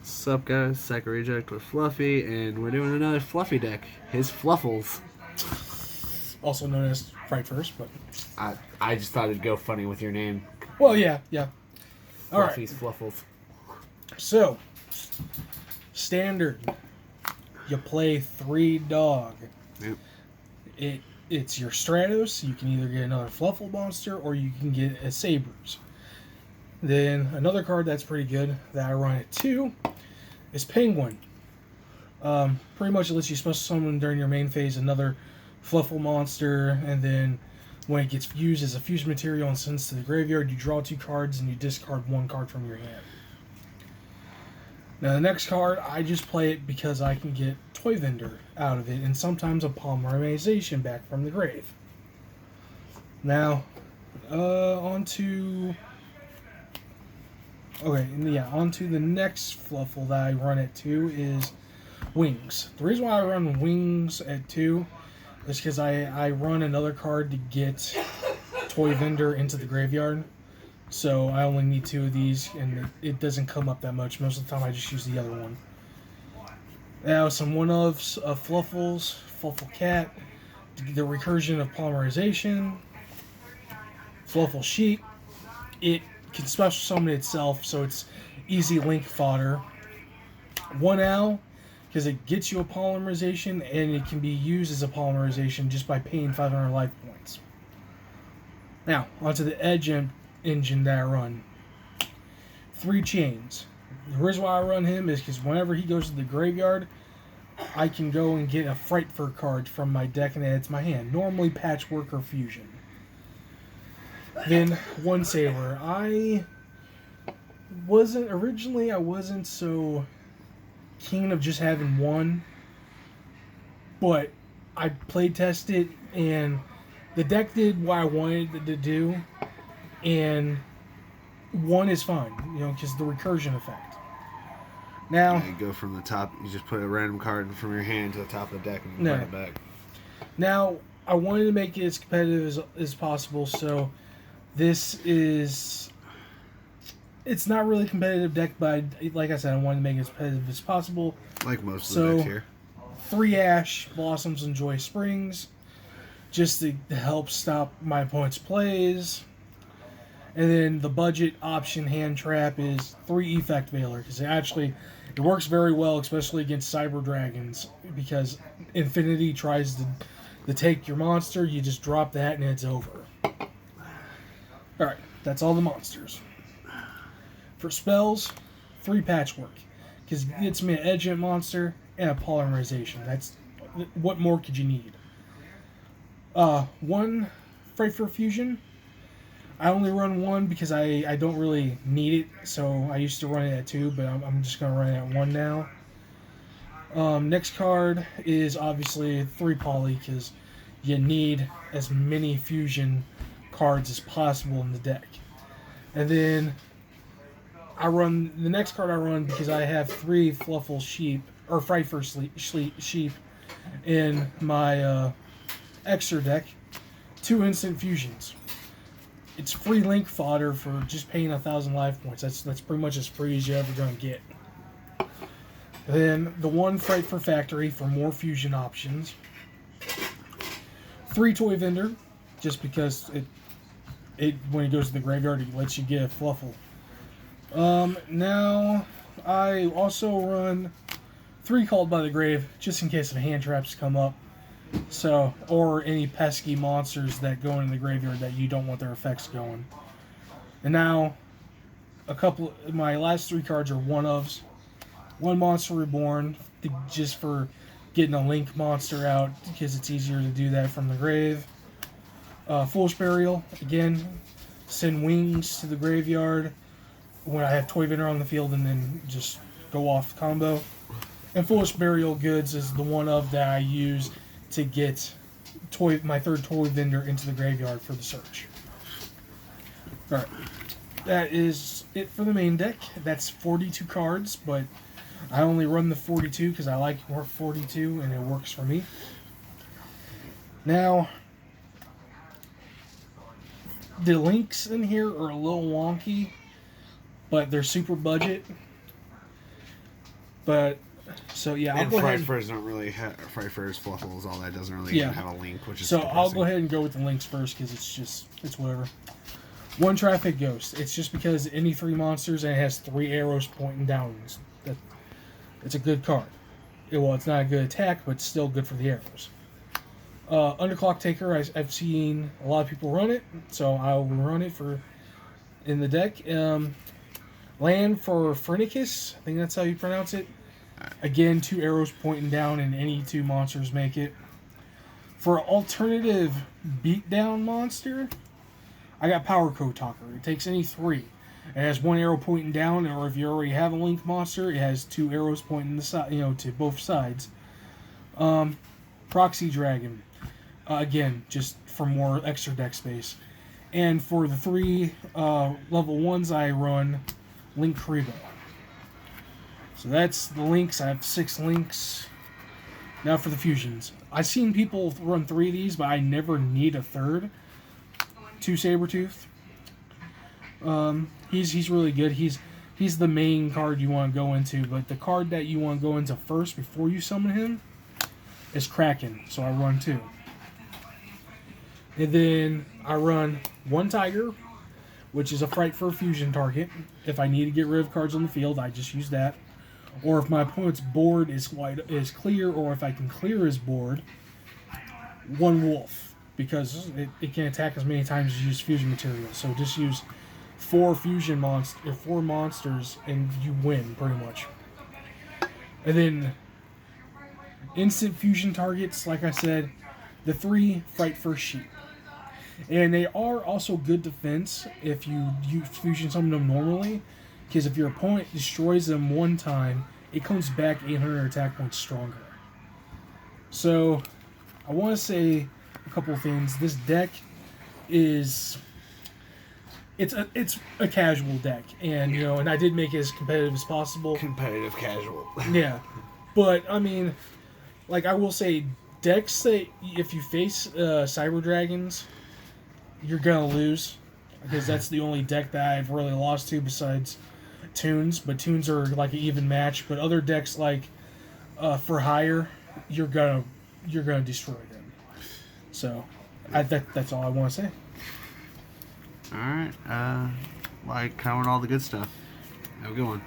Sup guys, Sack Reject with Fluffy, and we're doing another Fluffy deck. His Fluffals. Also known as Fright First, but I just thought it'd go funny with your name. well, yeah. All right. Fluffy's Fluffals. So, standard. You play 3 dog. Yep. It's your Stratos. You can either get another Fluffal monster or you can get a Sabers. Then another card that's pretty good that I run at 2 is Penguin. Pretty much it lets you special summon during your main phase another Fluffal monster, and then when it gets used as a fusion material and sent to the graveyard, you draw 2 cards and you discard 1 card from your hand. Now the next card, I just play it because I can get Toy Vendor out of it, and sometimes a Polymerization back from the grave. Now, onto the next Fluffal that I run at 2 is Wings. The reason why I run Wings at 2 is because I run another card to get Toy Vendor into the graveyard. So I only need 2 of these, and it doesn't come up that much. Most of the time I just use the other one. Now some one-ofs of Fluffals, Fluffal Cat, the recursion of Polymerization, Fluffal Sheep. It can special summon itself, so it's easy link fodder. 1 Owl, because it gets you a Polymerization, and it can be used as a Polymerization just by paying 500 life points. Now, onto the Edge engine that I run. 3 Chains. The reason why I run him is because whenever he goes to the graveyard, I can go and get a Frightfur card from my deck and add it to my hand. Normally Patchwork or Fusion. Then 1 Saber. I wasn't so keen of just having 1, but I play tested and the deck did what I wanted it to do, and 1 is fine, because the recursion effect. Now you go from the top, you just put a random card from your hand to the top of the deck and you put it back. Now I wanted to make it as competitive as possible, so this is... It's not really a competitive deck, but like I said, I wanted to make it as competitive as possible. Like most of the decks here. 3 Ash, Blossoms and Joy Springs, just to help stop my opponent's plays. And then the budget option hand trap is 3 Effect Veiler, because it works very well, especially against Cyber Dragons, because Infinity tries to take your monster, you just drop that and it's over. Alright, that's all the monsters. For spells, 3 Patchwork, because it gets me an Edge monster and a Polymerization. What more could you need? 1 Frightfur Fusion. I only run 1 because I don't really need it, so I used to run it at 2, but I'm just going to run it at 1 now. Next card is obviously 3 Poly, because you need as many fusion cards as possible in the deck. And then the next card I run because I have 3 Fluffal Sheep, or Frightfur Sheep, in my extra deck. 2 Instant Fusions. It's free link fodder for just paying 1,000 life points. That's pretty much as free as you're ever going to get. Then the 1 Frightfur Factory for more fusion options. 3 Toy Vendor, just because it when it goes to the graveyard, it lets you get a Fluffal. Now I also run 3 Called by the Grave, just in case the hand traps come up. So, or any pesky monsters that go into the graveyard that you don't want their effects going. And now, my last 3 cards are one-ofs. 1 Monster Reborn, just for getting a Link monster out, because it's easier to do that from the grave. Foolish Burial, again, send Wings to the graveyard when I have Toy Vendor on the field, and then just go off combo. And Foolish Burial Goods is the one-of that I use to get my 3rd Toy Vendor into the graveyard for the search. Alright, that is it for the main deck. That's 42 cards, but I only run the 42 because I like 42 and it works for me. Now, the links in here are a little wonky, but they're super budget. But so yeah, I'll And go Fright ahead. Furs don't really have Fright Furs Fluffals. All that doesn't really Yeah. even have a link, which is So depressing. I'll go ahead and go with the links first because it's whatever. One Traffic Ghost. It's just because any 3 monsters and it has 3 arrows pointing downwards. It's a good card. Well, it's not a good attack, but it's still good for the arrows. Underclock Taker. I've seen a lot of people run it, so I'll run it in the deck. Land for Frenicus. I think that's how you pronounce it. Again, 2 arrows pointing down, and any 2 monsters make it. For alternative beatdown monster, I got Power Code Talker. It takes any 3. It has 1 arrow pointing down, or if you already have a link monster, it has 2 arrows pointing the side, to both sides. Proxy Dragon. Again, just for more extra deck space. And for the 3 level 1s, I run Link Karibo. So that's the links. I have 6 links. Now for the fusions. I've seen people run 3 of these, but I never need a third. 2 Sabretooth. He's really good. He's the main card you want to go into, but the card that you want to go into first before you summon him is Kraken. So I run 2. And then I run 1 Tiger, which is a Fright for a fusion target. If I need to get rid of cards on the field, I just use that. Or if my opponent's board is clear, or if I can clear his board, 1 Wolf, because it can attack as many times as you use fusion materials. So just use 4 monsters, and you win pretty much. And then instant fusion targets, like I said, the 3 Fright for Sheep. And they are also good defense if you fusion summon them normally, because if your opponent destroys them 1 time, it comes back 800 attack points stronger. So, I want to say a couple of things. This deck is it's a casual deck, and and I did make it as competitive as possible. Competitive casual. Yeah, but I mean, like I will say, decks that if you face Cyber Dragons, you're gonna lose, because that's the only deck that I've really lost to besides Toons. But Toons are like an even match. But other decks like for hire, you're gonna destroy them. So that's all I want to say. All right. Well, I covered all the good stuff. Have a good one.